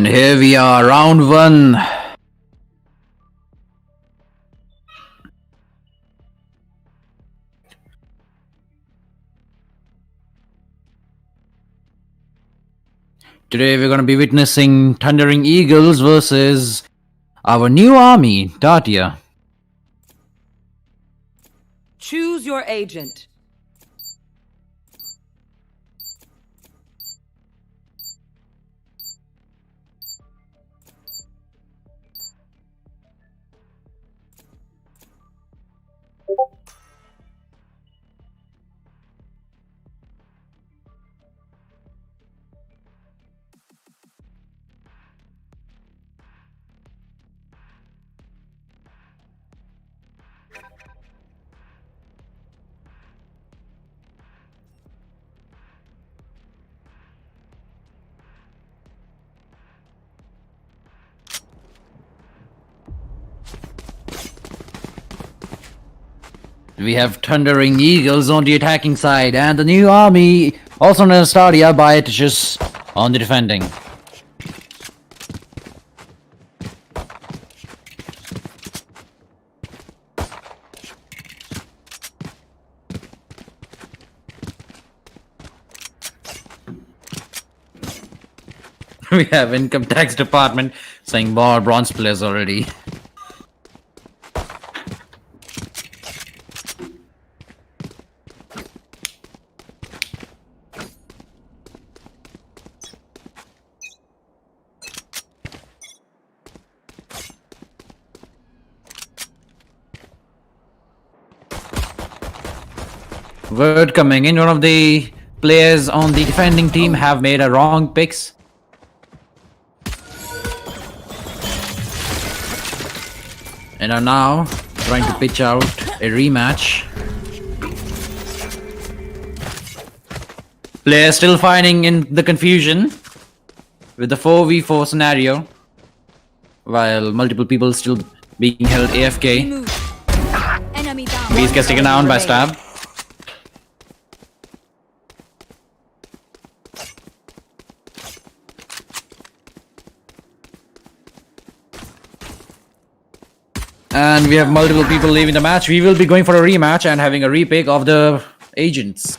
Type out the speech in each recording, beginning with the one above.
And here we are, round one. Today we're going to be witnessing Thundering Eagles versus our new army, Tatia. Choose your agent. We have Thundering Eagles on the attacking side, and the new army, also known as Tatia Biatuchus, on the defending. We have Income Tax Department saying more bronze players already. Word coming in, one of the players on the defending team have made a wrong picks. And are now trying to pitch out a rematch. Players still finding in the confusion with the 4v4 scenario, while multiple people still being held AFK. Beast gets taken down by Stab. And we have multiple people leaving the match. We will be going for a rematch and having a repick of the agents.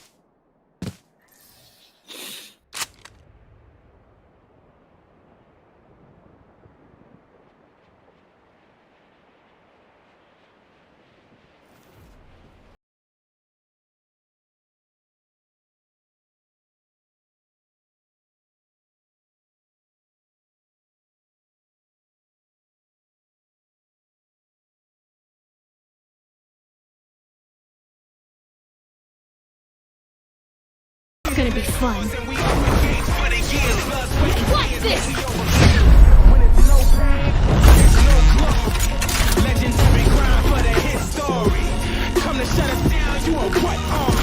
It's gonna be fun. What's this? Legendary grind for the hit story. Come to shut us down, you are what on?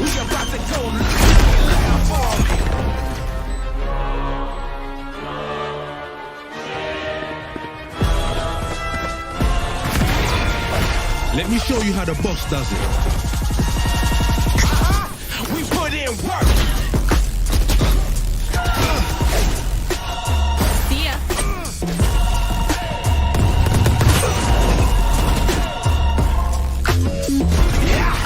We about to go live for me. Let me show you how the boss does it. We put in work. See ya. Yeah.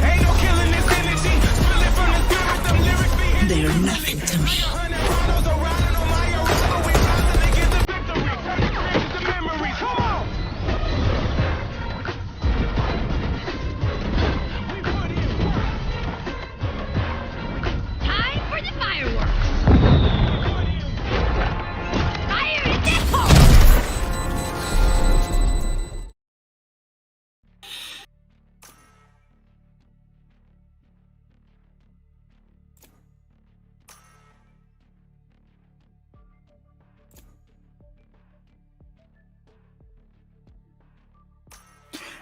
Ain't no killing this energy. Feel it from the spirit, them lyrics be They are nothing to me. Come on. Time for the fireworks. Fire in the hole.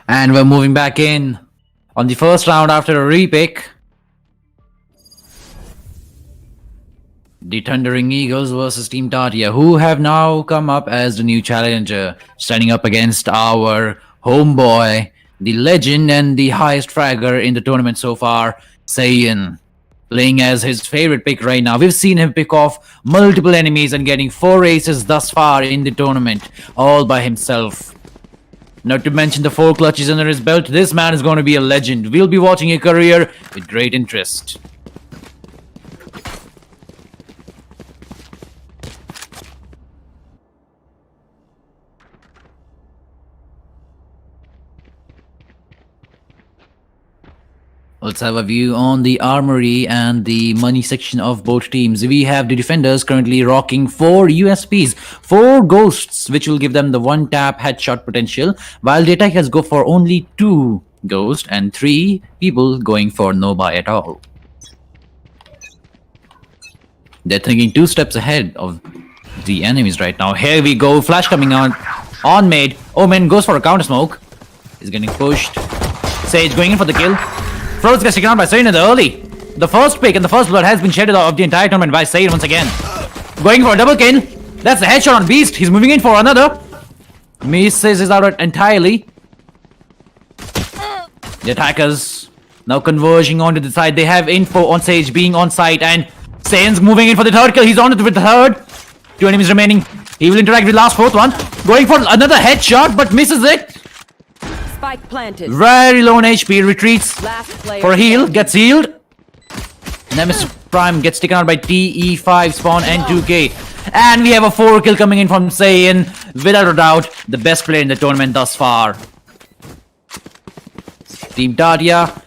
And we're moving back in on the first round after a repick. The Thundering Eagles versus Team Tatia, who have now come up as the new challenger, standing up against our homeboy, the legend and the highest fragger in the tournament so far, Saiyan. playing as his favorite pick right now. We've seen him pick off multiple enemies and getting 4 aces thus far in the tournament, all by himself. Not to mention the 4 clutches under his belt, this man is going to be a legend. We'll be watching a career with great interest. Let's have a view on the armory and the money section of both teams. We have the defenders currently rocking 4 USPs, 4 ghosts, which will give them the 1-tap headshot potential, while the attackers go for only 2 ghosts and 3 people going for no buy at all. They're thinking 2 steps ahead of the enemies right now. Here we go, flash coming on mid. Omen goes for a counter smoke. He's getting pushed. Sage going in for the kill. Froze gets taken out by Sayin in the early. The first pick and the first blood has been shedded of the entire tournament by Sayin once again. Going for a double kill. That's a headshot on Beast. He's moving in for another. Misses is out entirely. The attackers now converging onto the side. They have info on Sage being on site, and Sayin's moving in for the 3rd kill. He's on it with the 3rd. 2 enemies remaining. He will interact with the last 4th one. Going for another headshot, but misses it. Spike planted. Very low on HP, retreats Last player for a heal, standing. gets healed. Nemesis Prime gets taken out by TE5 Spawn and 2K. And we have a 4 kill coming in from Sayin. Without a doubt, the best player in the tournament thus far. Team Tatia,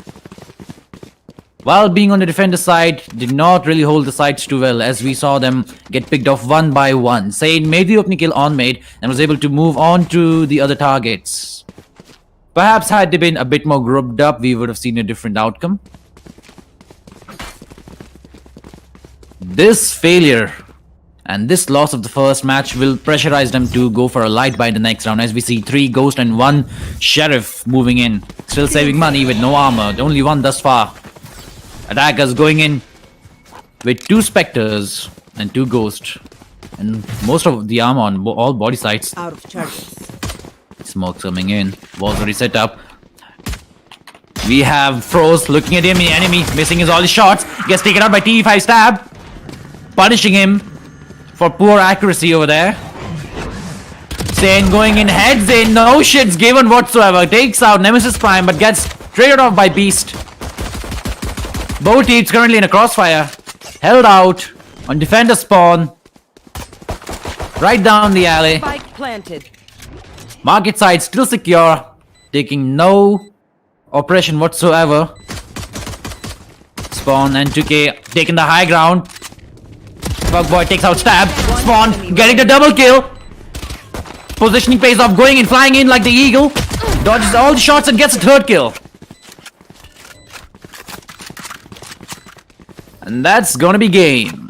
while being on the defender side, did not really hold the sides too well, as we saw them get picked off one by one. Sayin made the opening kill on mid and was able to move on to the other targets. Perhaps had they been a bit more grouped up, we would have seen a different outcome. This failure and this loss of the first match will pressurize them to go for a light buy in the next round, as we see 3 Ghost and 1 Sheriff moving in. Still saving money with no armor, only 1 thus far. Attackers going in with 2 Spectres and 2 Ghost. And most of the armor on all body sites. Out of charges. Smoke coming in. Walls already set up. We have Froze looking at him, the enemy, missing all his shots. Gets taken out by TE5 Stab. Punishing him for poor accuracy over there. Sayin going in, heads in, no shits given whatsoever. Takes out Nemesis Prime, but gets traded off by Beast. Both teams currently in a crossfire. Held out on defender spawn. Right down the alley. Spike planted. Market side still secure, taking no oppression whatsoever. Spawn and 2K taking the high ground. Fuckboy takes out Stab. Spawn getting the double kill. Positioning pays off, going in, flying in like the eagle. Dodges all the shots and gets a 3rd kill. And that's gonna be game.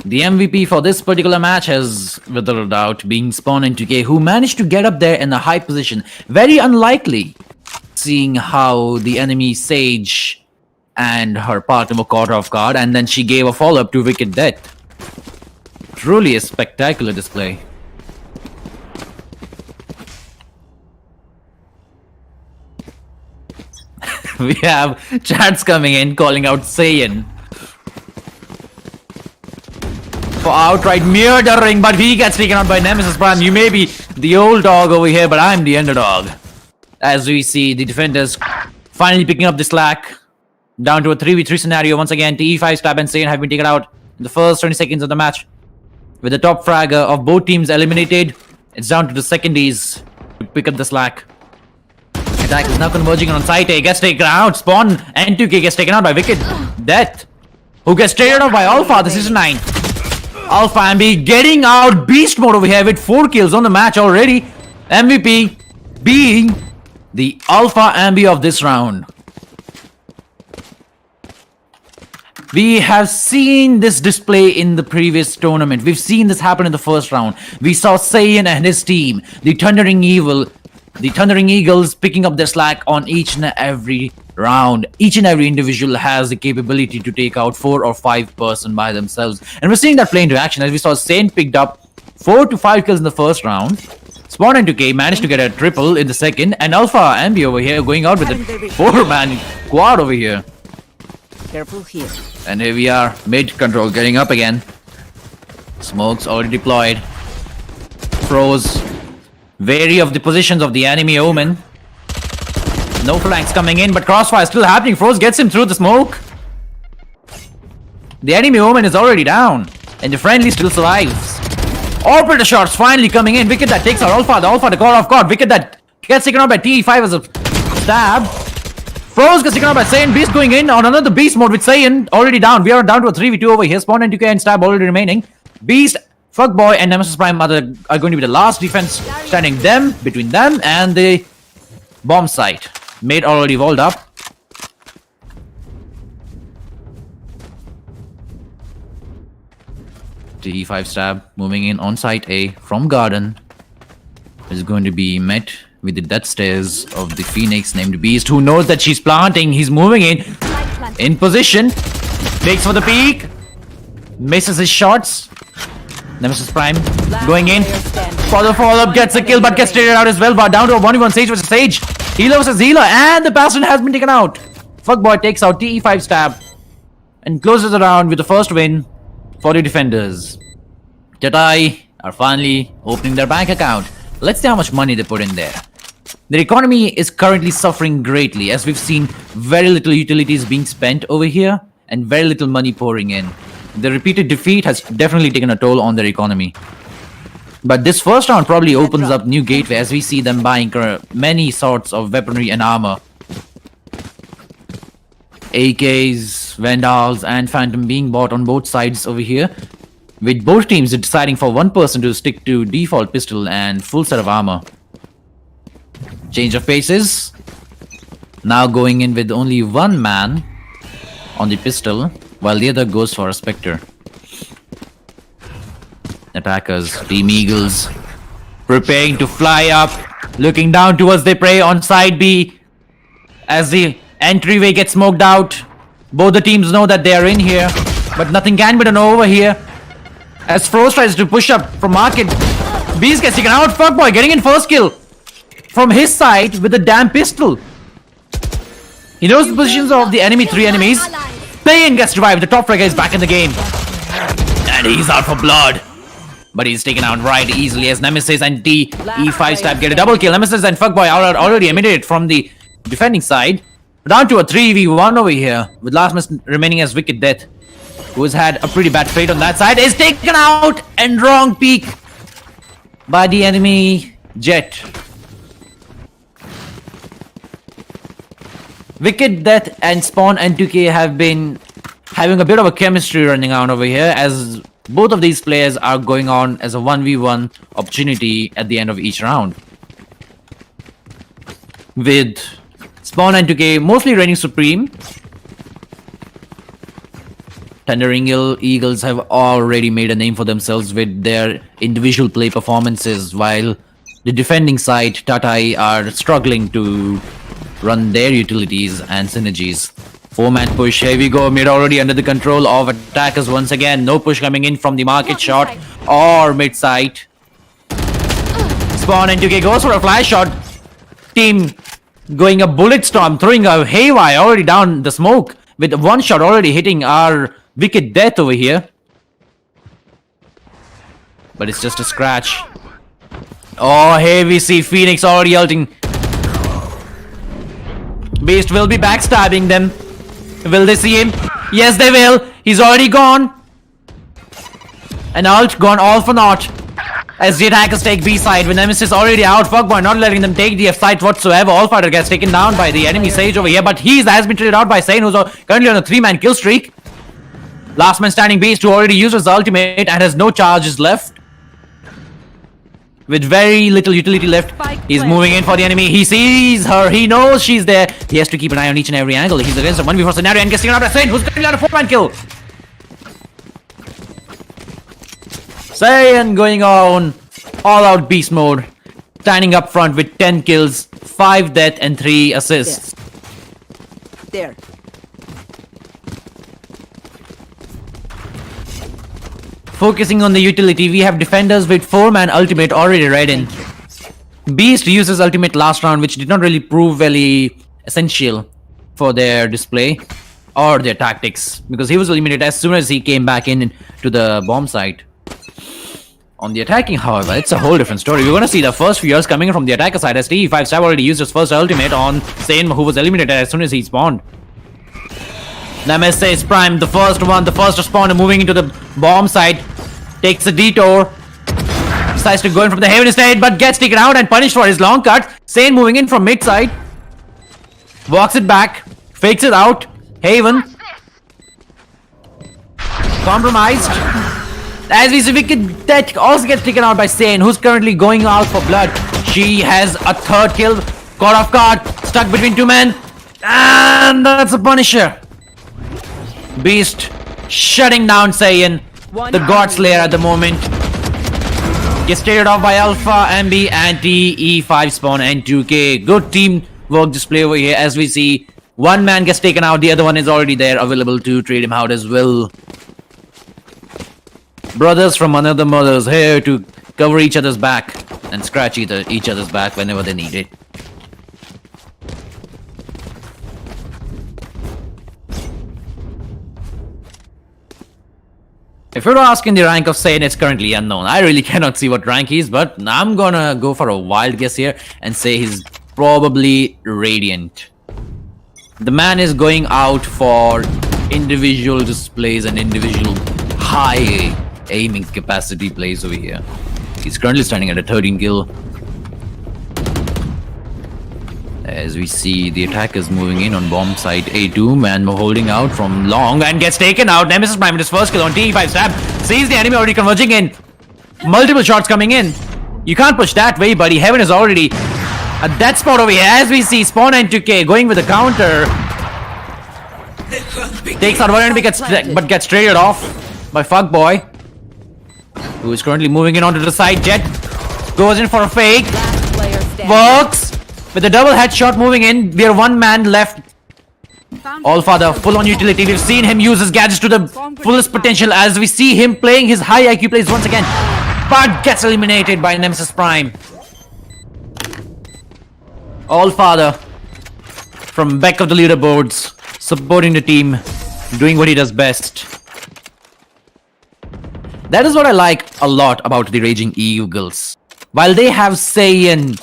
The MVP for this particular match has, without a doubt, being Spawn and 2K, who managed to get up there in a high position. Very unlikely, seeing how the enemy Sage and her partner were caught off guard, and then she gave a follow-up to Wicked Death. Truly a spectacular display. We have chats coming in, calling out Sayin for outright murdering, but he gets taken out by Nemesis Prime. You may be the old dog over here, but I'm the underdog. As we see the defenders finally picking up the slack. Down to a 3v3 scenario once again. TE5 Stab and Sayin have been taken out in the first 20 seconds of the match. With the top fragger of both teams eliminated, it's down to the secondies to pick up the slack. Attack is now converging on site A, gets taken out. Spawn and 2K gets taken out by Wicked Death, who gets traded out by Alpha, the Season 9. Alpha MB getting out beast mode over here with 4 kills on the match already. MVP being the Alpha MB of this round. We have seen this display in the previous tournament. We've seen this happen in the first round. We saw Sayin and his team, the Thundering Eagles, picking up their slack on each and every round. Each and every individual has the capability to take out 4 or 5 person by themselves. And we're seeing that play into action, as we saw Sayin picked up 4 to 5 kills in the first round. Spawn and 2K managed to get a triple in the second. And Alpha MB over here going out with a 4-man quad over here. Careful here. And here we are, mid control getting up again. Smokes already deployed. Froze. Wary of the positions of the enemy Omen. No flanks coming in, but crossfire still happening. Froze gets him through the smoke. The enemy Omen is already down, and the friendly still survives. Operator shots finally coming in. Wicked that takes out Alpha, the core of God. Wicked that gets taken out by TE5 as a stab. Froze gets taken out by Saiyan. Beast going in on another Beast mode with Saiyan already down. We are down to a 3v2 over here. Spawn and 2K and Stab already remaining. Beast, Fuckboy, and Nemesis Prime are going to be the last defense standing between them and the bomb site. Mate already walled up. TE5 Stab moving in on site A from Garden is going to be met with the death stares of the Phoenix named Beast, who knows that she's planting. He's moving in position, makes for the peak, misses his shots. Nemesis Prime going in for the follow-up, gets a kill but gets traded out as well. But down to a 1v1 Sage versus Sage. Healer versus healer, and the Bastion has been taken out. Fuckboy takes out TE5 Stab and closes the round with the first win for the defenders. Tatai are finally opening their bank account. Let's see how much money they put in there. Their economy is currently suffering greatly, as we've seen very little utilities being spent over here and very little money pouring in. The repeated defeat has definitely taken a toll on their economy. But this first round probably opens up new gateway as we see them buying many sorts of weaponry and armor. AKs, Vandals, and Phantom being bought on both sides over here, with both teams deciding for one person to stick to default pistol and full set of armor. Change of paces. Now going in with only one man on the pistol, while the other goes for a Spectre. Attackers, Team Eagles, preparing to fly up, looking down towards their prey on side B. As the entryway gets smoked out, both the teams know that they are in here, but nothing can be done over here. As Froze tries to push up from Market, Beast gets taken out. Fuckboy getting in first kill from his side with a damn pistol. He knows the positions of the enemy, 3 enemies. Pain gets revived. The top fragger is back in the game, and he's out for blood. But he's taken out right easily as Nemesis and TE5 Stab get a double kill. Nemesis and Fuckboy are already eliminated from the defending side. Down to a 3v1 over here, with last man remaining as Wicked Death, who has had a pretty bad fate on that side, is taken out and wrong peak by the enemy Jet. Wicked Death and Spawn and 2K have been having a bit of a chemistry running on over here, as both of these players are going on as a 1v1 opportunity at the end of each round. With Spawn and 2K mostly reigning supreme, Thundering Eagles have already made a name for themselves with their individual play performances, while the defending side, Tatai, are struggling to run their utilities and synergies. 4-man push, here we go, mid already under the control of attackers once again. No push coming in from the Market shot or mid side. Spawn and 2K goes for a flash shot. Team going a bullet storm, throwing a haywire already down the smoke, with one shot already hitting our Wicked Death over here. But it's just a scratch. Oh, here we see Phoenix already ulting. Beast will be backstabbing them. Will they see him? Yes, they will. He's already gone. An ult gone all for naught. As the attackers take B side, with Nemesis already out. Fuckboy not letting them take the F side whatsoever. Allfighter gets taken down by the enemy Sage over here, but he has been traded out by Sane, who's currently on a 3-man kill streak. Last man standing Beast, who already used his ultimate and has no charges left. With very little utility left, he's moving in for the enemy. He sees her. He knows she's there. He has to keep an eye on each and every angle. He's against a 1v4 scenario and gets taken out by Sane, who's currently on a 4-man kill. Saiyan going on all-out beast mode, standing up front with 10 kills, 5 death and 3 assists. There. Focusing on the utility, we have defenders with 4-man ultimate already read in. Beast uses ultimate last round, which did not really prove very essential for their display. or their tactics, because he was eliminated as soon as he came back in to the bomb site. On the attacking, however, it's a whole different story. We're going to see the first few years coming in from the attacker side as TE5 Stab already used his first ultimate on Sane, who was eliminated as soon as he spawned. Nemesis Prime, the first one, the first responder moving into the bomb site, takes a detour, decides to go in from the Haven instead, but gets taken out and punished for his long cut. Sane moving in from mid side, walks it back, fakes it out. Haven compromised. As we see, Wicked also gets taken out by Sane, who's currently going out for blood. She has a third kill, caught off guard, stuck between two men, and that's a Punisher. Beast shutting down Saiyan, the God Slayer at the moment. Gets traded off by Alpha, MB, and TE5 Spawn and 2K. Good team work display over here as we see one man gets taken out, the other one is already there, available to trade him out as well. Brothers from another mothers here to cover each other's back and scratch each other's back whenever they need it. If you're asking the rank of Saiyan, it's currently unknown. I really cannot see what rank he is, but I'm gonna go for a wild guess here and say he's probably Radiant. The man is going out for individual displays and individual high aiming capacity plays over here. He's currently standing at a 13 kill. As we see the attackers moving in on bomb site A2, man holding out from long and gets taken out. Nemesis Prime with his first kill on TE5 Stab. Sees the enemy already converging in. Multiple shots coming in. You can't push that way, buddy. Heaven is already at that spot over here. As we see Spawn and 2K going with the counter. Takes out one enemy but gets traded off by Fuckboy, who is currently moving in onto the side. Jet goes in for a fake. Works. With a double headshot moving in, we are one man left. Allfather, full on utility. We've seen him use his gadgets to the fullest potential as we see him playing his high IQ plays once again. But gets eliminated by Nemesis Prime. Allfather from back of the leaderboards, supporting the team, doing what he does best. That is what I like a lot about the Raging Eagles. While they have Saiyan,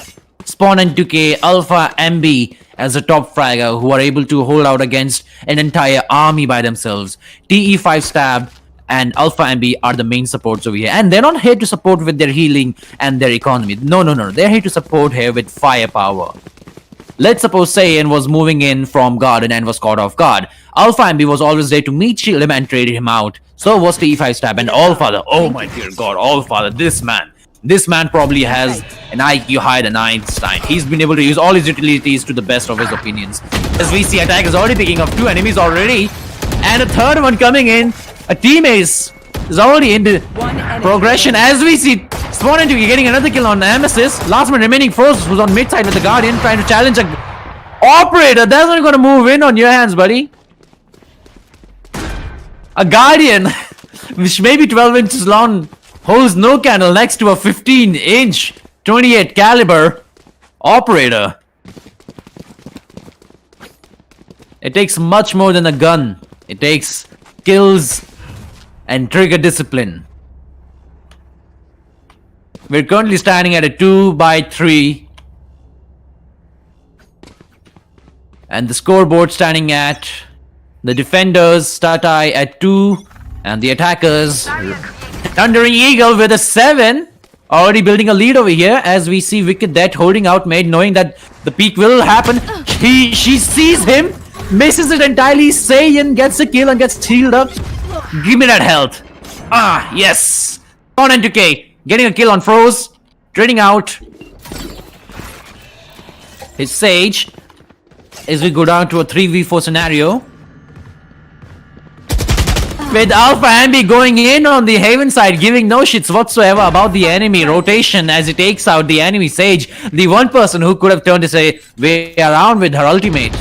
Spawn and 2K, Alpha, MB as a top fragger who are able to hold out against an entire army by themselves, TE5 Stab and Alpha MB are the main supports over here. And they're not here to support with their healing and their economy. No. They're here to support here with firepower. Let's suppose Saiyan was moving in from Garden and was caught off guard. Alpha MB was always there to meet shield him and trade him out. So was TE5 Stab and Allfather. Oh my dear God, Allfather, this man. This man probably has an IQ higher than Einstein. He's been able to use all his utilities to the best of his opinions. As we see, attack is already picking up two enemies already. And a third one coming in. A team ace is already into progression. As we see, Spawn and 2K getting another kill on Nemesis. Last one remaining force who's on mid side with the Guardian trying to challenge a Operator. That's not going to move in on your hands, buddy. A Guardian, which may be 12 inches long, holds no candle next to a 15-inch 28 caliber Operator. It takes much more than a gun. It takes skills and trigger discipline. We're currently standing at a 2-by-3. And the scoreboard standing at the defenders Tatia at 2 and the attackers Thundering Eagle with a 7. Already building a lead over here as we see Wicked Death holding out mid, knowing that the peak will happen. She sees him, misses it entirely. Saiyan gets a kill and gets healed up. Give me that health. Ah, yes. On and 2K getting a kill on Froze, trading out his Sage as we go down to a 3v4 scenario. With Alpha Ambi going in on the Haven side, giving no shits whatsoever about the enemy rotation as he takes out the enemy Sage, the one person who could have turned this way around with her ultimate.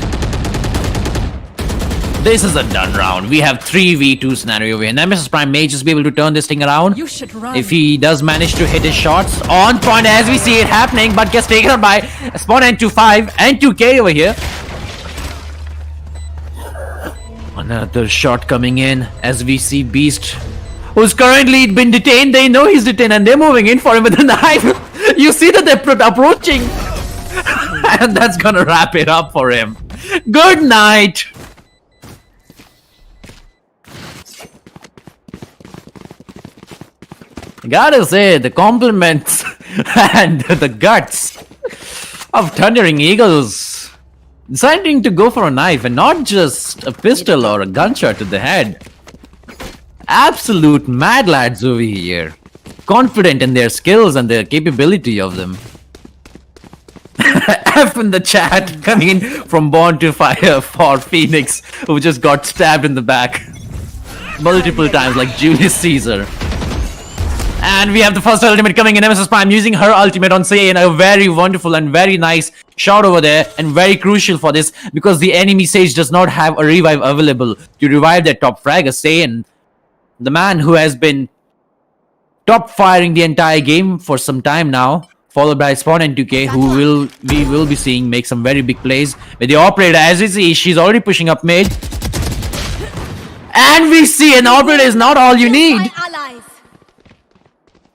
This is a done round. We have 3v2 scenario here. Nemesis Prime may just be able to turn this thing around. You should run. If he does manage to hit his shots on point as we see it happening, but gets taken out by Spawn and 2-5 and 2K over here. Another shot coming in as we see Beast, who's currently been detained. They know he's detained and they're moving in for him with a knife. You see that they're approaching. And that's gonna wrap it up for him. Good night. Gotta say, the compliments and the guts of Thundering Eagles deciding to go for a knife and not just a pistol or a gunshot to the head. Absolute mad lads over here. Confident in their skills and their capability of them. F in the chat coming in from Born to Fire for Phoenix, who just got stabbed in the back multiple times like Julius Caesar. And we have the first ultimate coming in. Nemesis Prime using her ultimate on Saiyan. A very wonderful and very nice shot over there. And very crucial for this because the enemy Sage does not have a revive available to revive their top fragger. Saiyan, the man who has been top firing the entire game for some time now. Followed by Spawn and 2K, who we will be seeing make some very big plays. With the operator, as you see, she's already pushing up mid. And we see an operator is not all you need.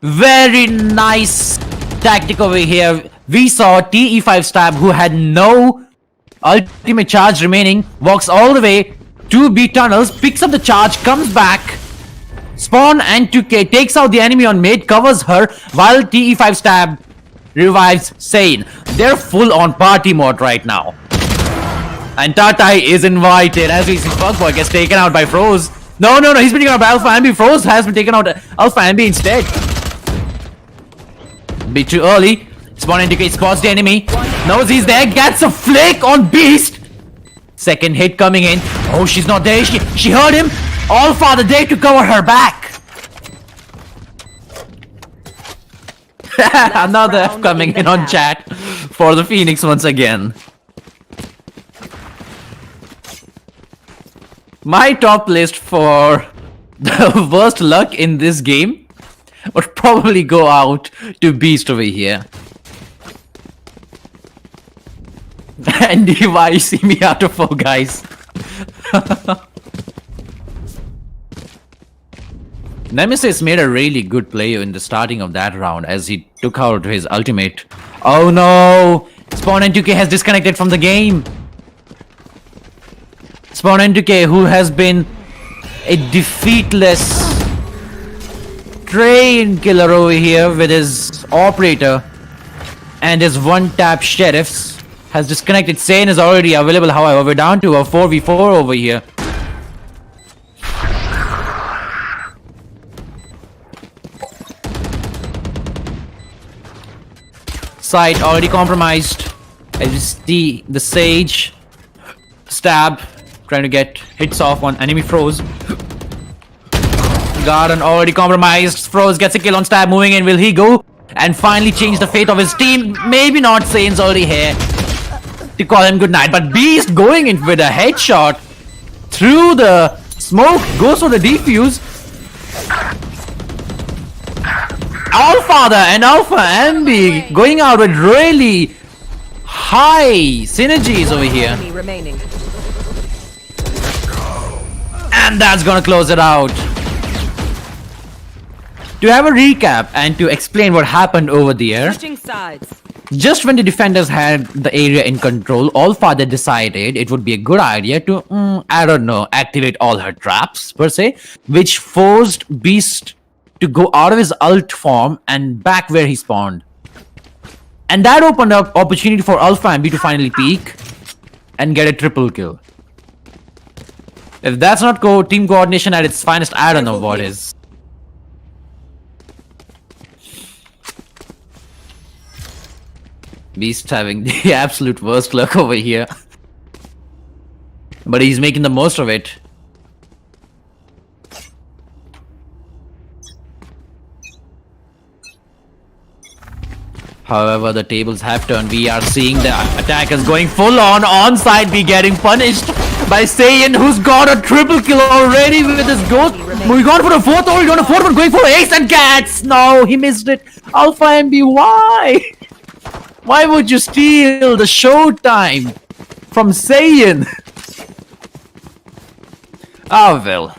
Very nice tactic over here. We saw TE5 Stab, who had no ultimate charge remaining, walks all the way to B tunnels, picks up the charge, comes back. Spawn and 2K takes out the enemy on mid, covers her, while TE5 Stab revives Sane. They're full on party mode right now. And Tatai is invited as we see Fuckboy gets taken out by Froze. No, he's been taken out by Alpha Ambi. Froze has been taken out Alpha Ambi instead. Bit too early. Spawn indicates spots the enemy. Knows he's there. Gets a flick on Beast. Second hit coming in. Oh, she's not there. She heard him. All Father Day to cover her back. Another F coming in on chat for the Phoenix once again. My top list for the worst luck in this game would probably go out to Beast over here. And why you see me out of 4 guys. Nemesis made a really good play in the starting of that round as he took out his ultimate. Oh no! Spawn and 2K has disconnected from the game. Spawn and 2K, who has been a defeatless train killer over here with his operator and his one-tap sheriffs, has disconnected. Sane is already available, however. We're down to a 4v4 over here. Site already compromised. As you see the Sage Stab trying to get hits off on enemy Froze. Garden already compromised. Froze gets a kill on Stab. Moving in, will he go and finally change the fate of his team? Maybe not. Sane's already here to call him goodnight, but Beast going in with a headshot through the smoke, goes for the defuse. Allfather and Alpha Ambi going out with really high synergies over here. And that's gonna close it out. To have a recap and to explain what happened over there, just when the defenders had the area in control, Allfather decided it would be a good idea to, I don't know, activate all her traps per se, which forced Beast to go out of his ult form and back where he spawned. And that opened up opportunity for Alpha Ambi to finally peek and get a triple kill. If that's not team coordination at its finest, I don't know what is. Beast having the absolute worst luck over here. But he's making the most of it. However, the tables have turned. We are seeing the attackers going full on side, be getting punished by Saiyan, who's got a triple kill already with his ghost. Moving on for a fourth, or on a fourth one, going for ace and cats. No, he missed it. Alpha MB, why? Why would you steal the showtime from Saiyan? Oh well.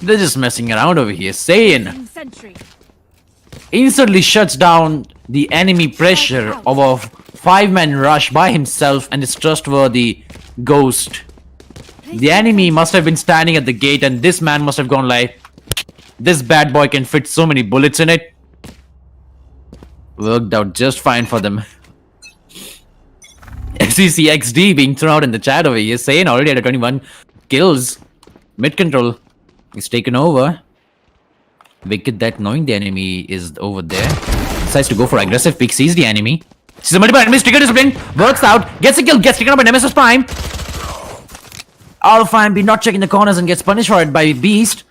They're just messing around over here. Saiyan Sentry. instantly shuts down the enemy pressure of a 5-man rush by himself and his trustworthy Ghost. The enemy must have been standing at the gate and this man must have gone like, this bad boy can fit so many bullets in it. Worked out just fine for them. SCCXD being thrown out in the chat over here. Saiyan already had 21 kills. Mid control is taken over. Wicked that knowing the enemy is over there decides to go for aggressive pick, sees the enemy. Sees a multiple enemies, trigger discipline, works out, gets a kill, gets taken up by Nemesis Prime. Alpha and B not checking the corners and gets punished for it by Beast.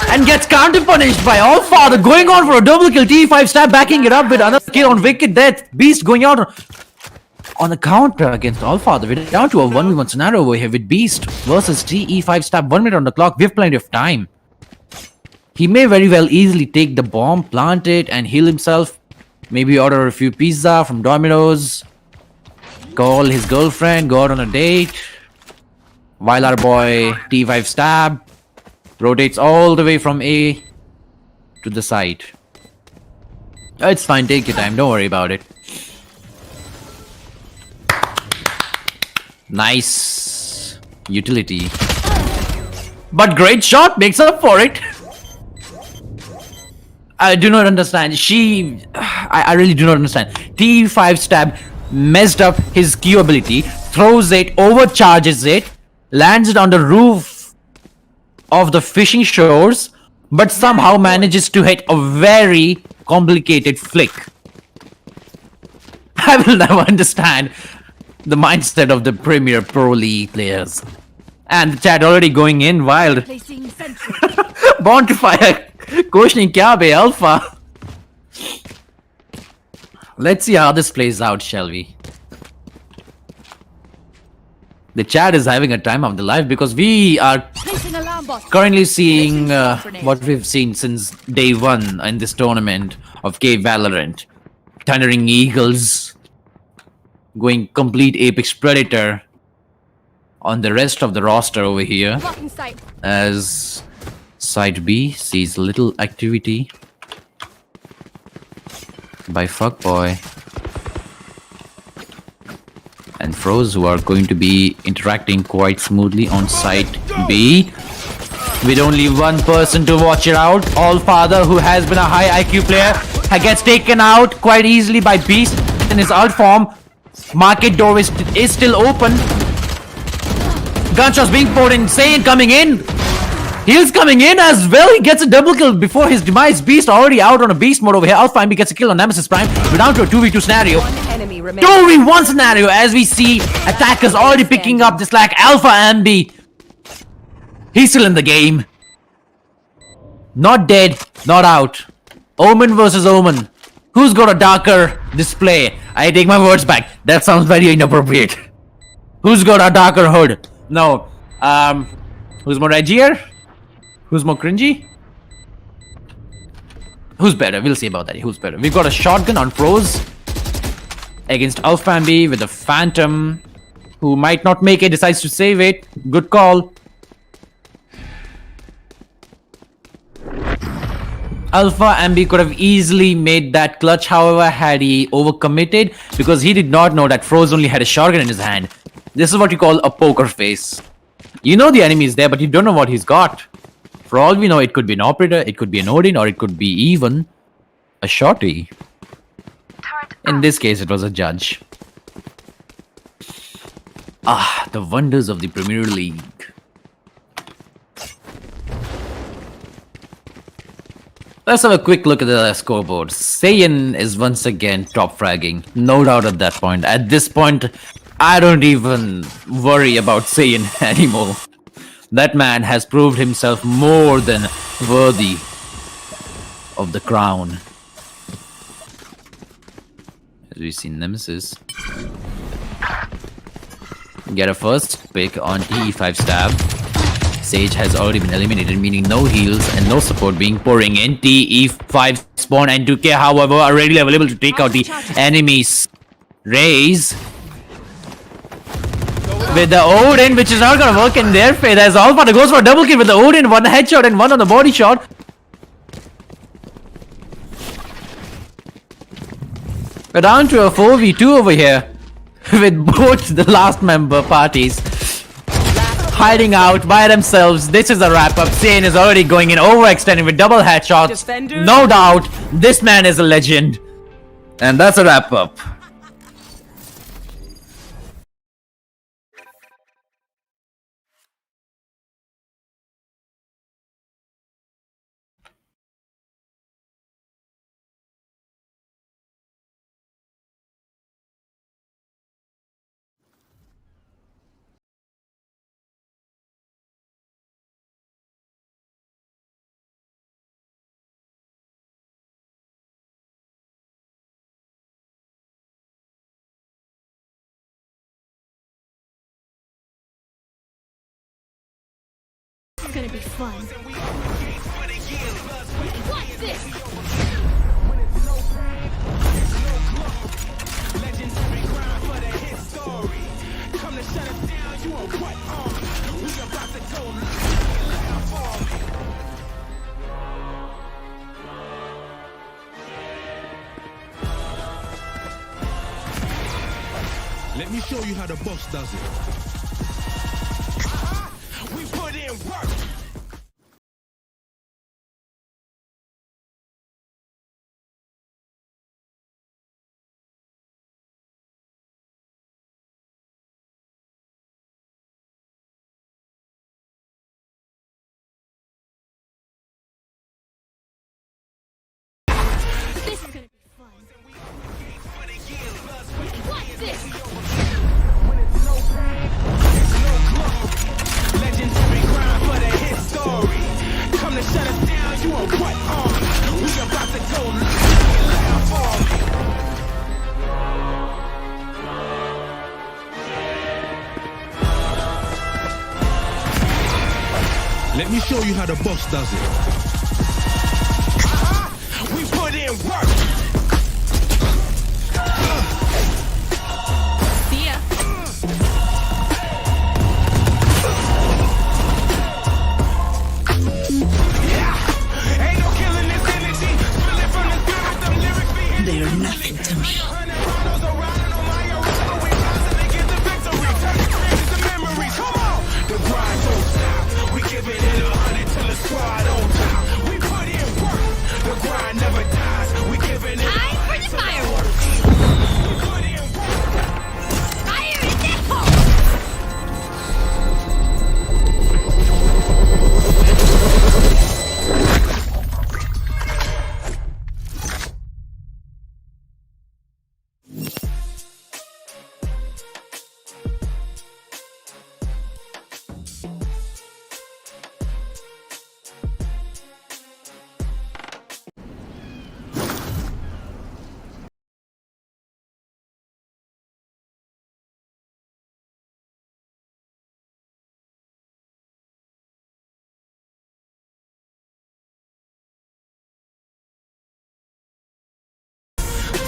And gets counter punished by Allfather, going on for a double kill. T5 stab backing it up with another kill on Wicked Death. Beast going out on the counter against Allfather. We're down to a 1v1 scenario over here with Beast versus TE5 stab. 1 minute on the clock. We have plenty of time. He may very well easily take the bomb, plant it, and heal himself. Maybe order a few pizza from Domino's. Call his girlfriend, go out on a date. While our boy T5 stab rotates all the way from A to the side. It's fine, take your time, don't worry about it. Nice utility. But great shot makes up for it. I do not understand. I really do not understand. T5 stab messed up his Q ability, throws it, overcharges it, lands it on the roof of the fishing shores, but somehow manages to hit a very complicated flick. I will never understand the mindset of the Premier Pro League players. And the chat already going in wild. Placing sentry. Born to fire. Questioning kya be Alpha. Let's see how this plays out, shall we? The chat is having a time of the life because we are Placing alarm bot. currently seeing what we've seen since day 1 in this tournament of K-VALORANT. Thundering Eagles going complete Apex Predator on the rest of the roster over here. Blocking sight. As Side B sees little activity by Fuckboy and Froze, who are going to be interacting quite smoothly on Side B. With only one person to watch it out, Allfather, who has been a high IQ player, gets taken out quite easily by Beast in his alt form. Market door is still open. Gunshots being poured in. Saiyan coming in. He's coming in as well. He gets a double kill before his demise. Beast already out on a beast mode over here. Alpha MB gets a kill on Nemesis Prime. We're down to a 2v2 scenario. One enemy remaining. 2v1 scenario as we see attackers already picking up the slack. Alpha MB. He's still in the game. Not dead, not out. Omen versus Omen. Who's got a darker display? I take my words back. That sounds very inappropriate. Who's got a darker hood? No. Who's more edgier? Who's more cringy? Who's better? We'll see about that. Who's better? We've got a shotgun on pros against Alphambi with a Phantom who might not make it, decides to save it. Good call. Alpha MB could have easily made that clutch, however, had he overcommitted because he did not know that Froze only had a shotgun in his hand. This is what you call a poker face. You know the enemy is there, but you don't know what he's got. For all we know, it could be an operator, it could be an Odin, or it could be even a shorty. In this case, it was a judge. Ah, the wonders of the Premier League. Let's have a quick look at the scoreboard. Saiyan is once again top fragging. No doubt at that point. At this point, I don't even worry about Saiyan anymore. That man has proved himself more than worthy of the crown. As we see Nemesis get a first pick on TE5 stab. Sage has already been eliminated, meaning no heals and no support being pouring in. TE5 spawn and 2K, however, are readily available to take out the enemies. Raze with the Odin, which is not gonna work in their favor. As Alpha goes for a double kill with the Odin, one headshot and one on the body shot. We're down to a 4v2 over here with both the last member parties hiding out by themselves. This is a wrap-up. Sane is already going in, overextending with double headshots. Defenders. No doubt, this man is a legend. And that's a wrap-up. It's gonna be fun. What's this? Legendary grind for the hit story. Come to shut us down, you on what army? We about to go live army. Let me show you how the boss does it. We put in work. This is gonna be fun. What's this? Legendary grind for the hit story. Come to shut us down, you on what army? We about to go live army. Let me show you how the boss does it. We put in work. See ya. Ain't no killing this energy. Spilling from the spirit, them lyrics be hitting. They're nothing to me. Ronaldo's around on my arena. We constantly get the victory. Turn experience to memories. Come on. The grind don't stop. We giving it 100 till the squad on top. We put in work. The grind never dies. We giving it Time for the fireworks. we put in work. Fire in the hole.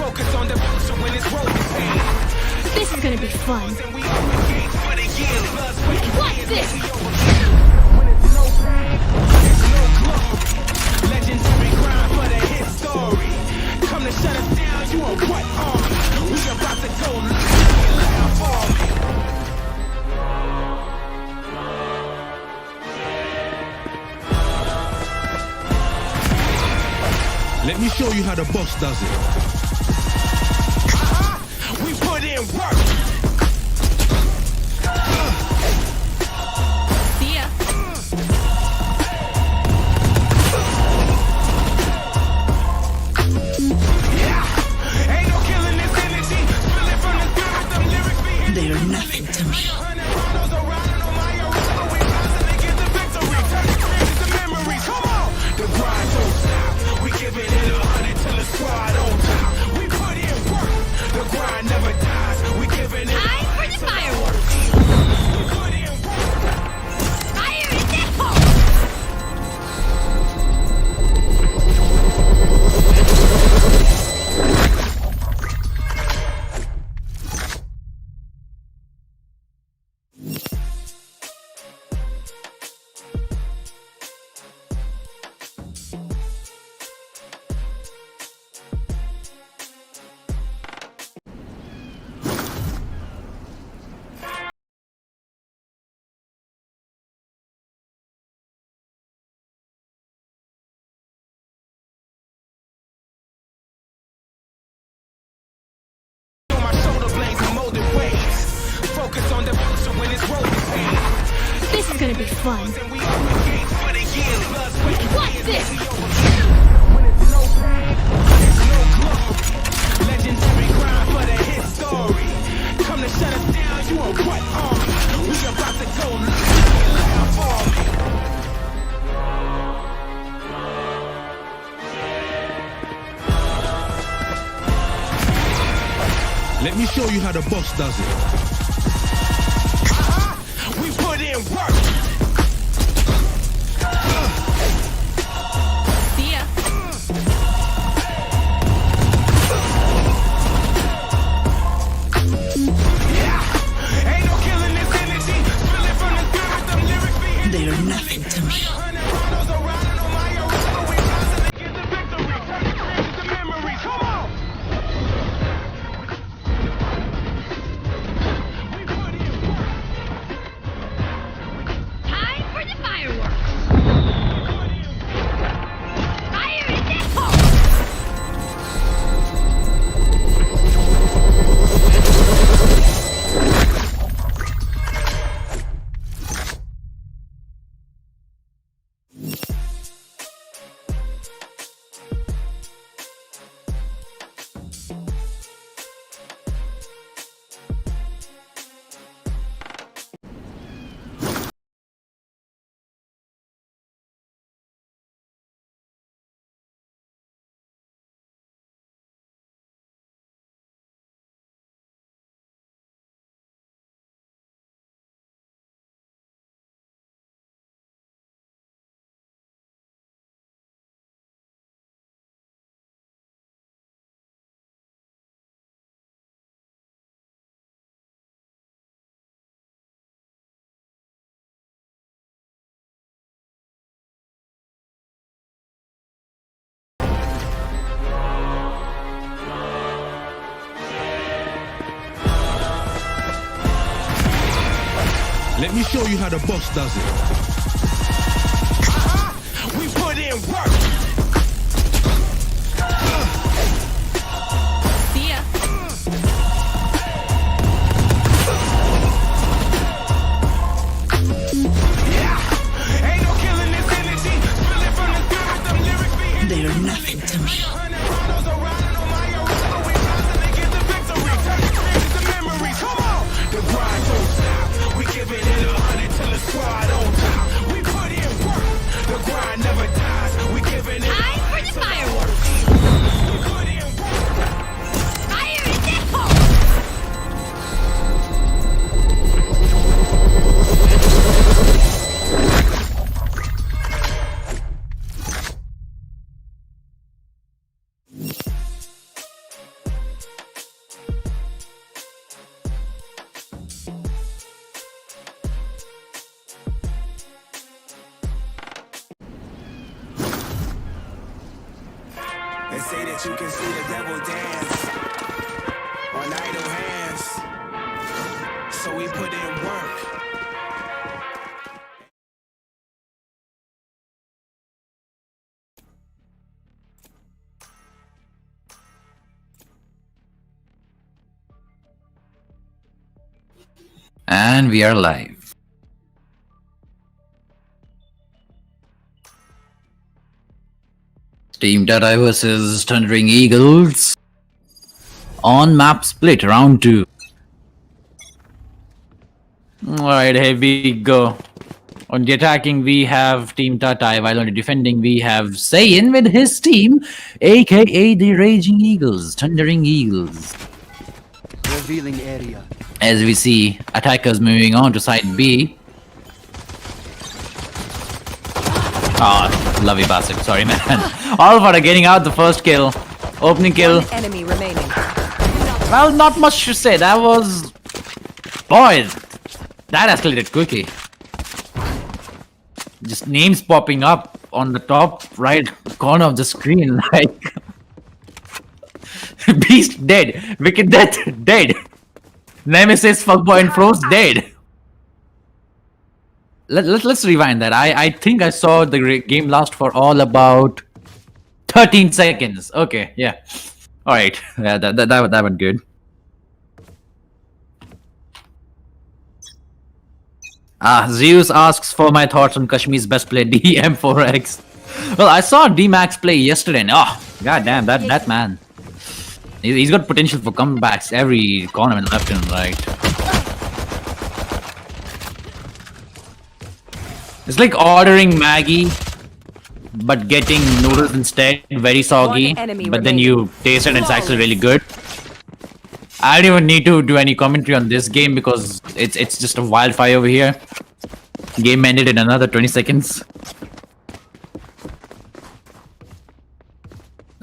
Focus on the future when it's rolling. This is gonna be fun. And we engage for the years. Plus, What's this? when it's no pain, it's no glory. Legendary grind for the hit story. Come to shut us down, you on what army? We about to go live army. Let me show you how the boss does it. We put in work. See ya. Ain't no killing this energy. Spilling from the spirit, them lyrics be hitting. They're nothing to me. Ronaldo's around on my arena. We constantly get the victory. Turn experience to memories. Come on. The grind don't stop. We giving it 100 till the squad on top. We put in work. The grind never dies. We giving it Time for the fireworks. we put in work. Fire in the hole. This is gonna be fun. What's this? Legendary grind for the history. Come to shut us down, you a what army? We about to go live for me. Let me show you how the boss does it. We put in work. See ya. Ain't no killing this energy. Feel it from the spirit, them lyrics be hitting. They are nothing to me. 100 bottles are riding on my arena. We rising to get the victory. Turn the dreams to memories. Come on. We put in work. Time for the fireworks. Fire in the hole! Let me show you how the boss does it. We put in work. See ya. Ain't no killing this energy. Feel it from the spirit, them lyrics be hitting. They are nothing to me. 100 bottles are riding on my arena. We rising to get the victory. Turn the dreams to memories. Come on. The grind don't stop. We giving it 100 till the squad on top. We put in work. The grind never dies. We giving it Time for the fireworks. We put in work. Fire in the hole! They say that you can see the devil dance on idle hands. So we put in work. And we are live. Team Tatia versus Thundering Eagles on map split round 2. Alright, here we go. On the attacking we have Team Tatia, while on the defending we have Zayn with his team, aka the Raging Eagles, Thundering Eagles. Revealing area. As we see attackers moving on to side B. Oh, lovely bastard. Sorry, man. Alpha getting out the first kill. Opening kill. Enemy remaining. Well, not much to say. That was... Boy, that escalated quickly. Just names popping up on the top right corner of the screen. Like... Beast dead. Wicked Death dead. Nemesis, Fuckboy and Froze dead. Let's rewind that. I think I saw the game last for all about 13 seconds. Okay, yeah. Alright, yeah, that went good. Zeus asks for my thoughts on Kashmir's best play DM4X. Well, I saw D-Max play yesterday and goddamn, that man. He's got potential for comebacks every corner left and right. It's like ordering Maggie, but getting noodles instead, very soggy. But then you taste it and it's actually really good. I don't even need to do any commentary on this game because it's just a wildfire over here. Game ended in another 20 seconds.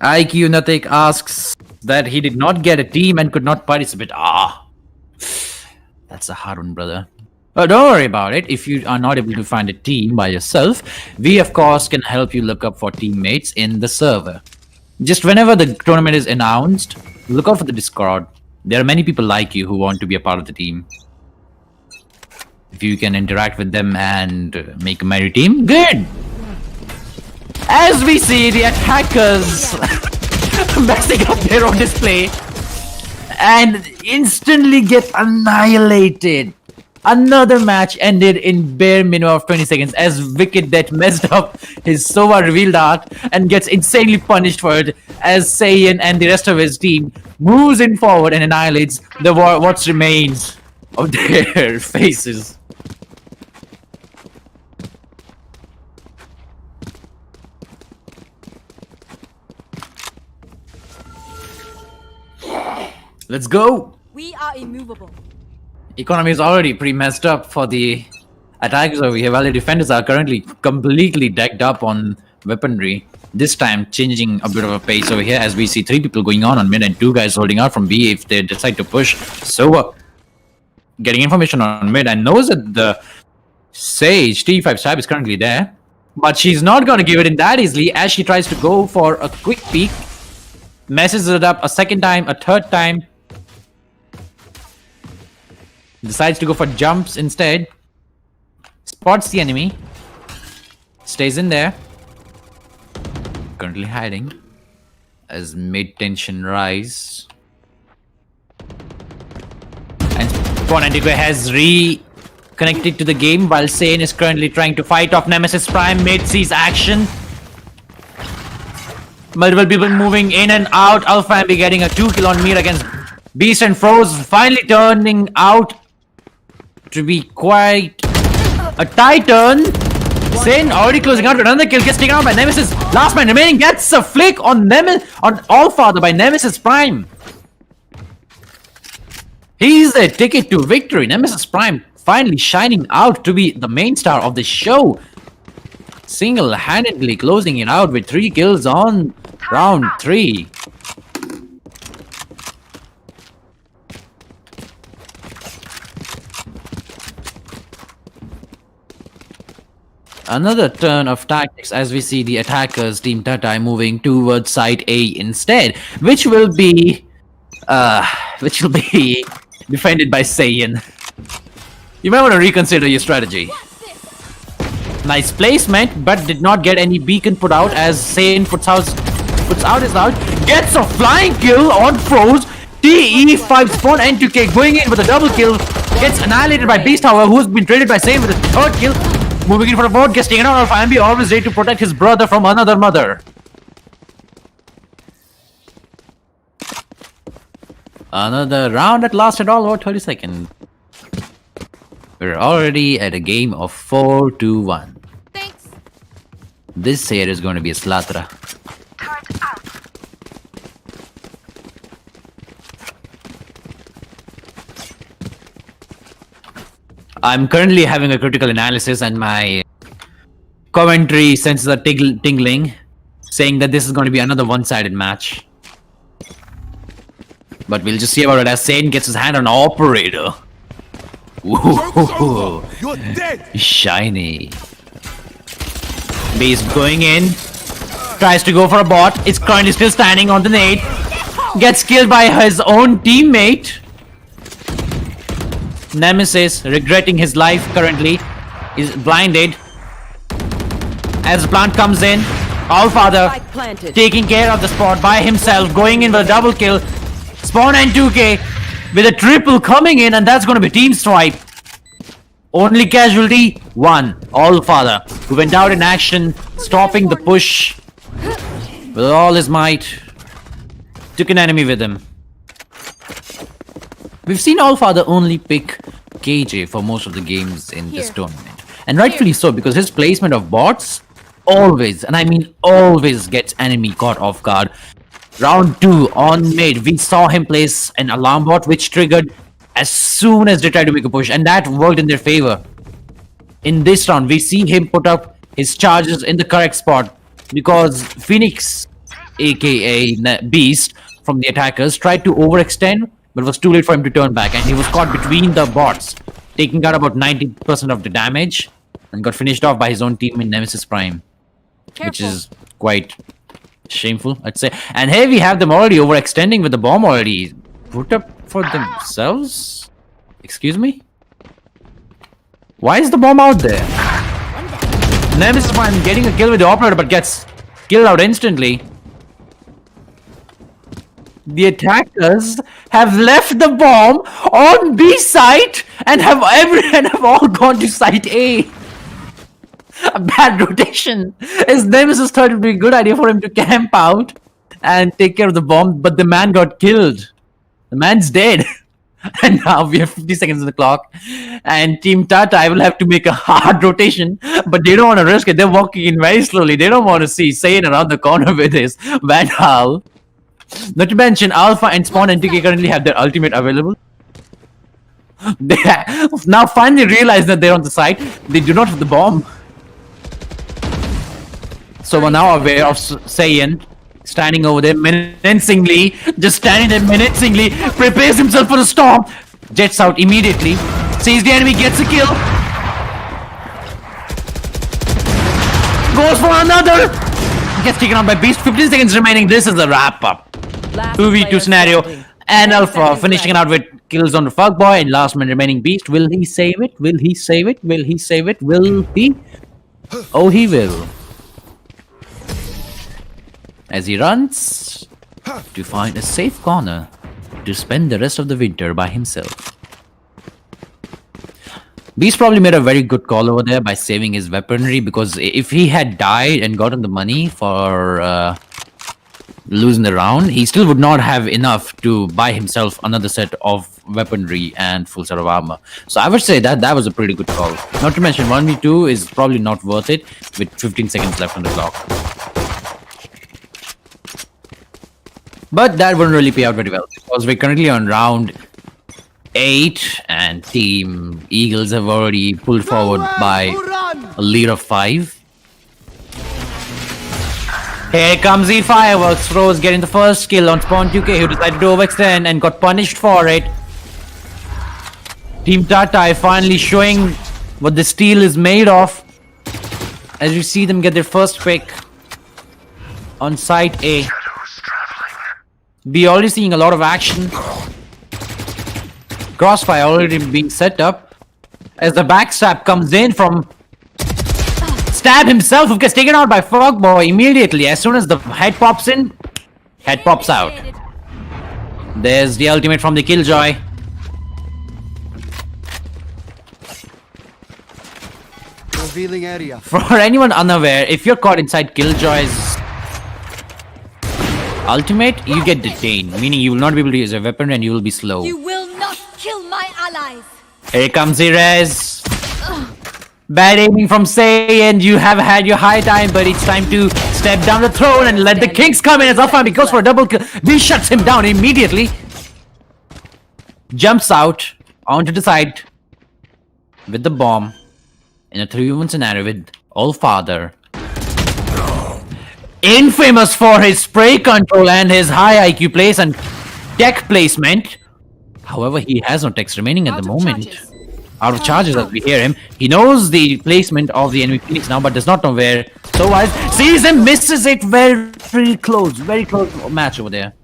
IQ Natik asks that he did not get a team and could not participate. That's a hard one, brother. But don't worry about it. If you are not able to find a team by yourself, we of course can help you look up for teammates in the server. Just whenever the tournament is announced, look out for the Discord. There are many people like you who want to be a part of the team. If you can interact with them and make a merry team, good! As we see the attackers messing up their own display and instantly get annihilated. Another match ended in bare minimum of 20 seconds as Wicked Det messed up his Sova revealed art and gets insanely punished for it as Saiyan and the rest of his team moves in forward and annihilates the what remains of their faces. Let's go! We are immovable. Economy is already pretty messed up for the attackers over here, while the defenders are currently completely decked up on weaponry. This time changing a bit of a pace over here as we see 3 people going on mid and 2 guys holding out from B if they decide to push. So getting information on mid and knows that the Sage T5 stab is currently there, but she's not going to give it in that easily as she tries to go for a quick peek, messes it up a second time, a third time. Decides to go for jumps instead. Spots the enemy. Stays in there. Currently hiding. As mid-tension rise. And Spawn Antigua has reconnected to the game while Sane is currently trying to fight off Nemesis Prime. Mid sees action. Multiple people moving in and out. Alpha Ambi getting a 2 kill on Mir against Beast and Froze. Finally turning out to be quite a titan. Sin already closing out with another kill, gets taken out by Nemesis. Last man remaining gets a flick on Allfather by Nemesis Prime. He's the ticket to victory. Nemesis Prime finally shining out to be the main star of the show. Single-handedly closing it out with 3 kills on round 3. Another turn of tactics as we see the attackers, Team Tatai, moving towards side A instead, which will be defended by Saiyan. You might want to reconsider your strategy. Nice placement, but did not get any beacon put out as Saiyan puts out his ult, gets a flying kill on Froze. TE5 Spawn N2K going in with a double kill, gets annihilated by Beast Tower, who's been traded by Saiyan with a 3rd kill. Moving in for a vote, gets taken out of Ambi, always ready to protect his brother from another mother. Another round that lasted all over 30 seconds. We're already at a game of 4-1. Thanks. This here is going to be a slatra. I'm currently having a critical analysis and my commentary senses are tingling, saying that this is going to be another one-sided match. But we'll just see about it as Satan gets his hand on Operator. Ooh, You're dead. shiny. Base going in, tries to go for a bot. It's currently still standing on the nade. Gets killed by his own teammate. Nemesis, regretting his life currently, is blinded. As the plant comes in, Allfather taking care of the spot by himself, going in with a double kill. Spawn and 2K with a triple coming in, and that's going to be team swipe. Only casualty, one. Allfather, who went out in action, stopping the push with all his might. Took an enemy with him. We've seen Allfather only pick KJ for most of the games in this tournament. And rightfully so, because his placement of bots always, and I mean always, gets enemy caught off guard. Round 2 on mid, we saw him place an alarm bot which triggered as soon as they tried to make a push, and that worked in their favor. In this round, we see him put up his charges in the correct spot because Phoenix, aka Beast, from the attackers, tried to overextend, but it was too late for him to turn back, and he was caught between the bots, taking out about 90% of the damage, and got finished off by his own team in Nemesis Prime, which is quite shameful, I'd say. And here we have them already overextending with the bomb already put up for themselves. Excuse me? Why is the bomb out there? Nemesis Prime getting a kill with the operator, but gets killed out instantly. The attackers have left the bomb on B site and have all gone to site A. A bad rotation. His Nemesis thought it would be a good idea for him to camp out and take care of the bomb, but the man got killed. The man's dead. And now we have 50 seconds on the clock. And Team Tata will have to make a hard rotation, but they don't want to risk it. They're walking in very slowly. They don't want to see Sane around the corner with his Vandal. Not to mention, Alpha and Spawn and TK currently have their ultimate available. They now finally realize that they're on the site. They do not have the bomb. So we're now aware of Saiyan standing over there menacingly, just standing there menacingly, prepares himself for the storm, jets out immediately, sees the enemy, gets a kill, goes for another, gets taken out by Beast. 15 seconds remaining. This is the wrap up. 2v2 scenario, and Alpha finishing it out with kills on the Fuckboy, and last man remaining Beast. Will he save it? Will he save it? Will he save it? Will he? Oh, he will. As he runs to find a safe corner to spend the rest of the winter by himself. Beast probably made a very good call over there by saving his weaponry, because if he had died and gotten the money for losing the round, he still would not have enough to buy himself another set of weaponry and full set of armor. So I would say that was a pretty good call. Not to mention 1v2 is probably not worth it with 15 seconds left on the clock. But that wouldn't really pay out very well, because we're currently on round 8 and Team Eagles have already pulled forward by a lead of 5. Here comes the fireworks. Froze getting the first kill on Spawn 2K, who decided to overextend and got punished for it. Team Tata finally showing what the steel is made of, as you see them get their first pick on site A. We're already seeing a lot of action. Crossfire already being set up as the backstab comes in from Stab himself, who gets taken out by Frogboy immediately. As soon as the head pops in, head pops out. There's the ultimate from the Killjoy. Revealing area. For anyone unaware, if you're caught inside Killjoy's ultimate, you get detained, meaning you will not be able to use a weapon and you will be slow. You will not kill my allies. Here comes Erez. Bad aiming from Say, and you have had your high time, but it's time to step down the throne and let the Kings come in. As Alpha goes for a double kill, he shuts him down immediately. Jumps out onto the side with the bomb in a 3v1 scenario with Allfather. Infamous for his spray control and his high IQ place and tech placement. However, he has no techs remaining at the moment. Out of charges as we hear him. He knows the placement of the enemy Phoenix now, but does not know where. So wise, sees him, misses it. Very close match over there.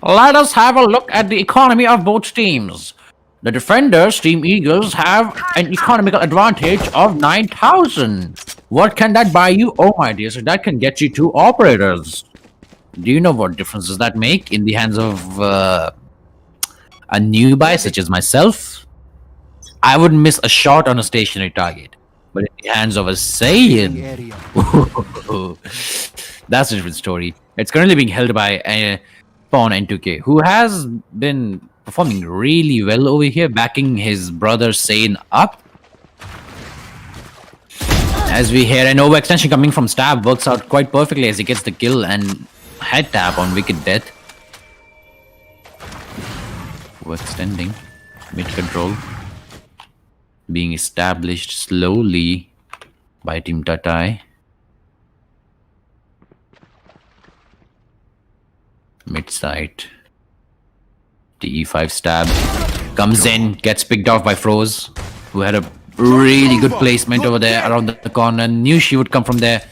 Let us have a look at the economy of both teams. The defenders, Team Eagles, have an economical advantage of 9,000. What can that buy you? Oh my dear, so that can get you 2 operators. Do you know what difference does that make in the hands of a newbie such as myself? I wouldn't miss a shot on a stationary target. But in the hands of a Saiyan, Area. that's a different story. It's currently being held by Pawn N2K, who has been performing really well over here, backing his brother Saiyan up. As we hear an overextension coming from Stab, works out quite perfectly as he gets the kill and head tap on Wicked Death. Overextending, mid control, being established slowly by Team Tatai. Mid side. The E5 stab comes in, gets picked off by Froze, who had a really good placement over there around the corner. Knew she would come from there.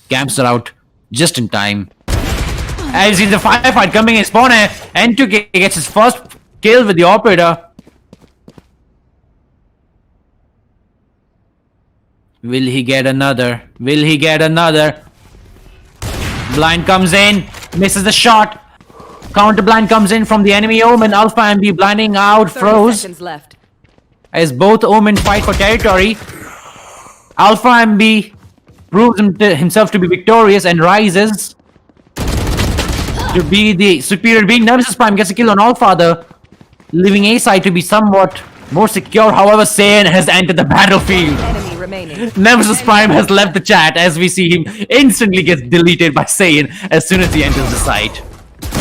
Camps her out just in time. As in the firefight coming in, Spawner, N2K gets his first kill with the operator. Will he get another? Will he get another? Blind comes in, misses the shot. Counter blind comes in from the enemy Omen. Alpha and B blinding out Froze. 30 seconds left. As both Omen fight for territory. Alpha and B proves himself to be victorious and rises to be the superior being. Nemesis Prime gets a kill on Allfather, leaving A side to be somewhat more secure. However, Saiyan has entered the battlefield. Enemy remaining. Nemesis Prime has left the chat as we see him instantly gets deleted by Saiyan as soon as he enters the site.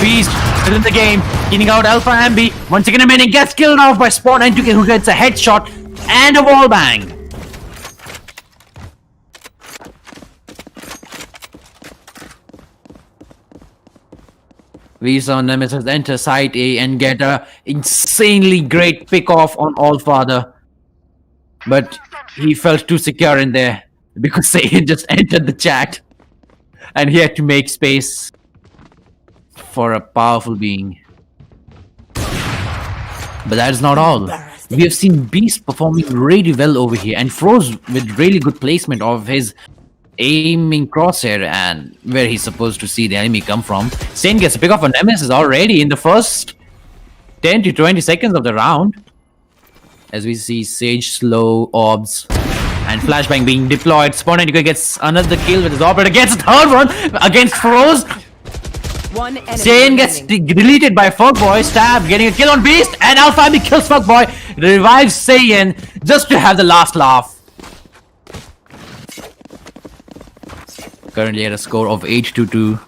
Beast still in the game, killing out Alpha Ambi. Once again, remaining gets killed off by Spawn N2K, who gets a headshot and a wall bang. We saw Nemesis enter site A and get a insanely great pick off on Allfather, but he felt too secure in there because Saiyan just entered the chat and he had to make space for a powerful being. But that is not all. We have seen Beast performing really well over here and Froze with really good placement of his aiming crosshair and where he's supposed to see the enemy come from. Saiyan gets a pick off on Nemesis already in the first 10 to 20 seconds of the round. As we see Sage slow orbs and flashbang being deployed. Spawn N2K gets another kill with his operator, gets a third one against Froze. One enemy Saiyan gets deleted by Fuckboy. Stab getting a kill on Beast, and Alpha B kills Fuckboy, revives Saiyan just to have the last laugh. Currently at a score of 8-2.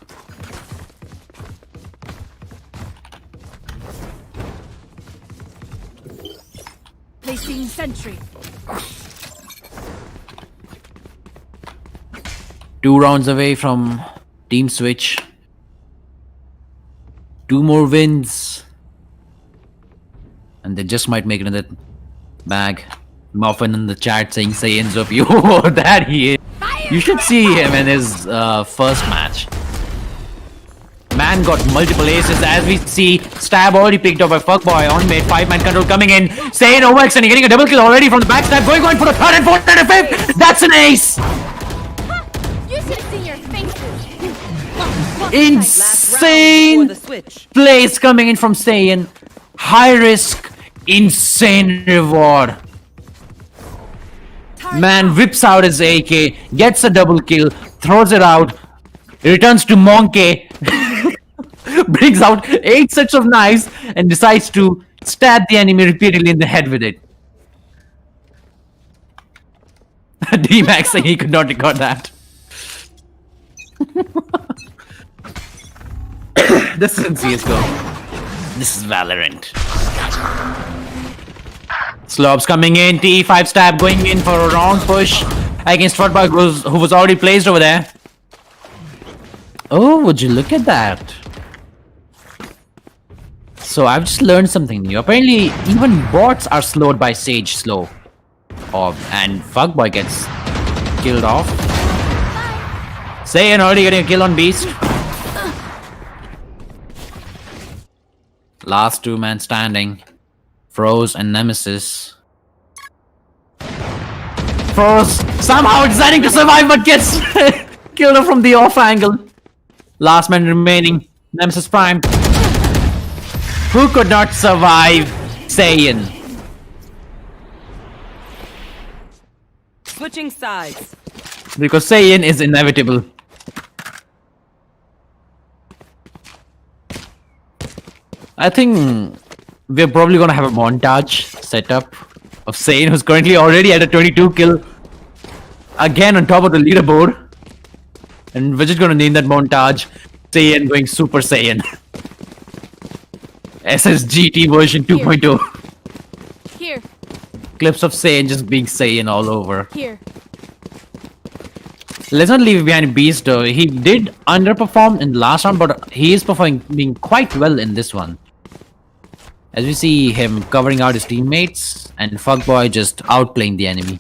Placing sentry. 2 rounds away from team switch. 2 more wins. And they just might make another bag. Muffin in the chat saying Saiyan's of you. That he is. You should see him in his first match. Man got multiple aces as we see Stab already picked up by Fuckboy on mid. 5-man control coming in. Saiyan overextending, getting a double kill already from the backstab. Going for the 3rd and 4th and a 5th. That's an ace. You should have seen your faces. Insane the switch. plays coming in from Saiyan. High risk, insane reward. Man whips out his AK, gets a double kill, throws it out, returns to Monkey, brings out 8 sets of knives and decides to stab the enemy repeatedly in the head with it. D-Max saying he could not record that. This isn't CSGO. This is Valorant. Slobs coming in, T5 stab going in for a round push against Football, who was already placed over there. Oh, would you look at that? So I've just learned something new. Apparently, even bots are slowed by Sage slow. And Fuckboy gets killed off. Saiyan already getting a kill on Beast. Last 2-man standing. Froze and Nemesis. Froze. Somehow deciding to survive, but gets killed from the off angle. Last man remaining. Nemesis Prime. Who could not survive? Saiyan. Switching sides. Because Saiyan is inevitable. I think we're probably gonna have a montage setup of Saiyan, who's currently already at a 22 kill. Again on top of the leaderboard. And we're just gonna name that montage Saiyan going Super Saiyan. SSGT version 2.0. Here. Clips of Saiyan just being Saiyan all over. Here. Let's not leave behind Beast though. He did underperform in the last round, but he is performing quite well in this one. As we see him covering out his teammates and Fuckboy just outplaying the enemy.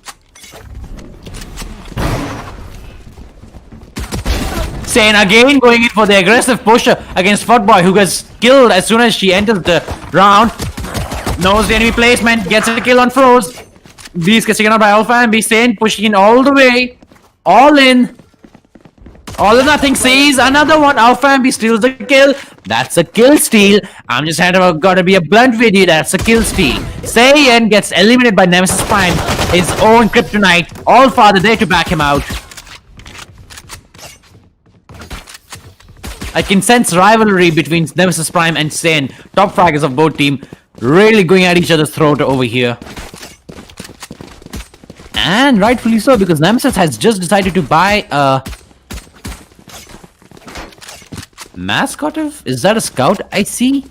Saiyan again going in for the aggressive push against Fuckboy, who gets killed as soon as she enters the round. Knows the enemy placement, gets a kill on Froze. Beast gets taken out by Alpha and B. Saiyan pushing in all the way. All in. All or nothing. Sees another one. Alpha and B steals the kill. That's a kill steal. I'm just gotta be a blunt with you. That's a kill steal. Saiyan gets eliminated by Nemesis Prime. His own kryptonite. All father there to back him out. I can sense rivalry between Nemesis Prime and Saiyan. Top fraggers of both team. Really going at each other's throat over here. And rightfully so, because Nemesis has just decided to buy a mascot of? Is that a scout I see?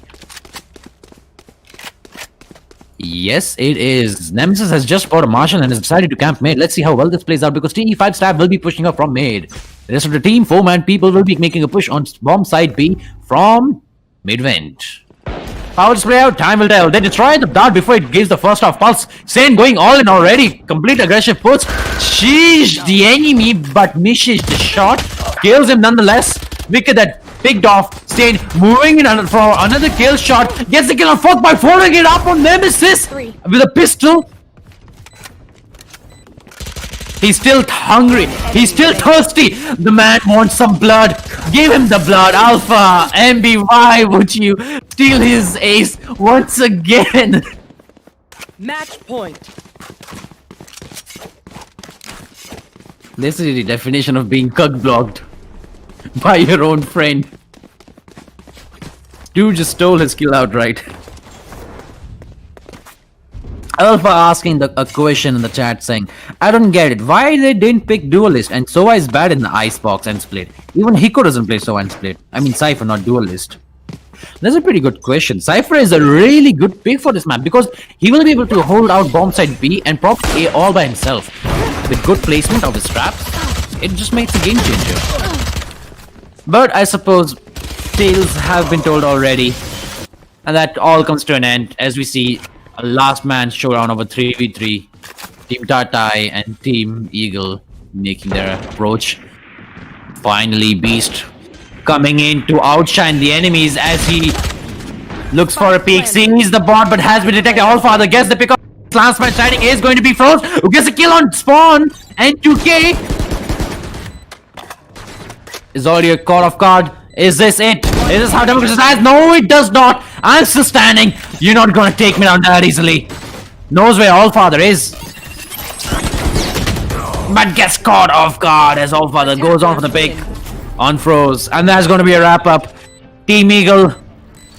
Yes, it is. Nemesis has just bought a Marshal and has decided to camp mid. Let's see how well this plays out, because TE5 Stab will be pushing up from mid. The rest of the team, 4-man people, will be making a push on bomb side B from mid-vent. How it's play out, time will tell. They destroy the dart before it gives the first half pulse. Saiyan going all in already. Complete aggressive push. Sheesh, the enemy, but misses the shot. Kills him nonetheless. Wicked that picked off. Saiyan moving in for another kill shot. Gets the kill on fourth by following it up on Nemesis with a pistol. He's still hungry. He's still thirsty. The man wants some blood. Give him the blood. Alpha, MB, why would you steal his ace once again? Match point. This is the definition of being cuck-blocked by your own friend. Dude just stole his kill outright. Alpha asking a question in the chat saying, I don't get it. Why they didn't pick Duelist and Sova is bad in the Icebox and Split? Even Hiko doesn't play Sova and Split. I mean Cypher, not Duelist. That's a pretty good question. Cypher is a really good pick for this map because he will be able to hold out bomb side B and prop A all by himself. With good placement of his traps, it just makes a game changer. But I suppose tales have been told already. And that all comes to an end as we see a last man showdown over 3v3. Team Tatai and Team Eagle making their approach. Finally, Beast coming in to outshine the enemies as he looks for a peek. Sees the bot but has been detected. Allfather gets the pick up. Last man shining is going to be Froze, who gets a kill on Spawn. And 2K is already caught off guard. Is this it? Is this how Democracy dies? No, it does not. I'm still standing. You're not gonna take me down that easily. Knows where Allfather is. But gets caught off guard as Allfather goes on for the pick on Froze. And that's gonna be a wrap up. Team Eagle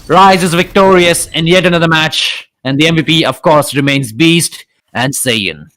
rises victorious in yet another match. And the MVP, of course, remains Beast and Saiyan.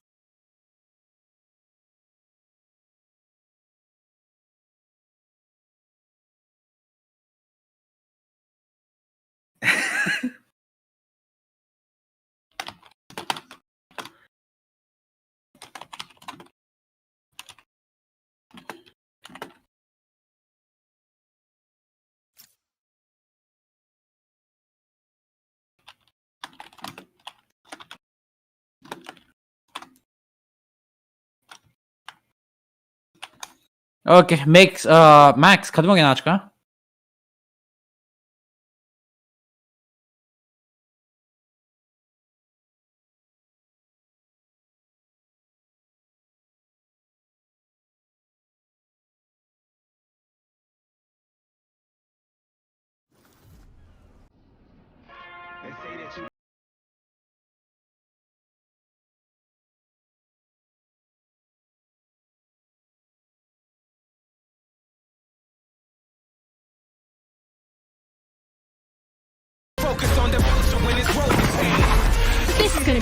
Okay, Max, खत्म हो गया ना आज का?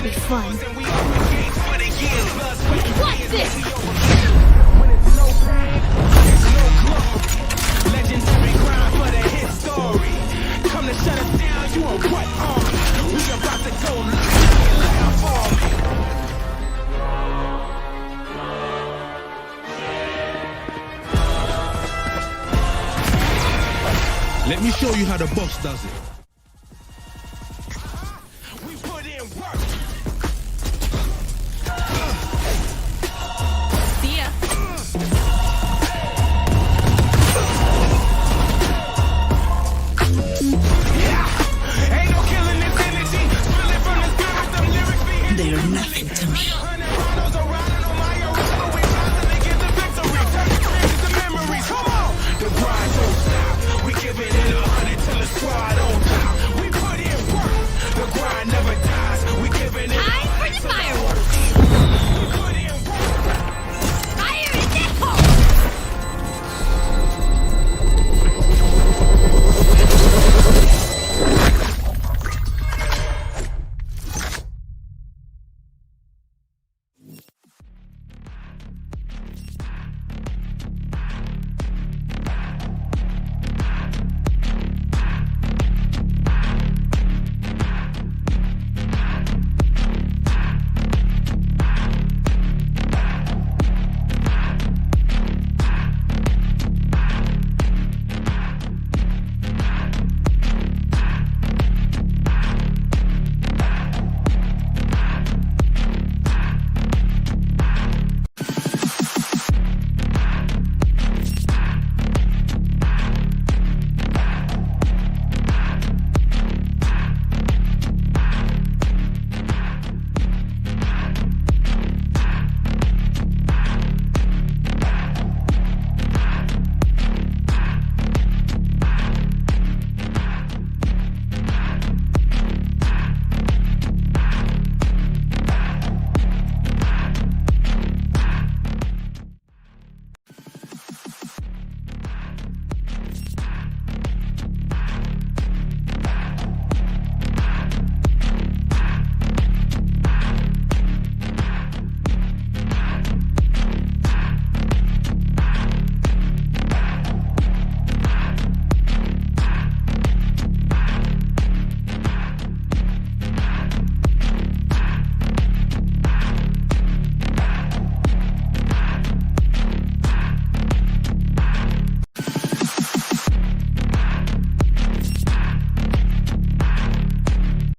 be fun. And we up against for the years. Blood, sweat, and Watch tears. this! When it's no pain, it's no glory. Legendary grind for the hit story. Come to shut us down, you on what army? We about to go live for me. Let me show you how the boss does it.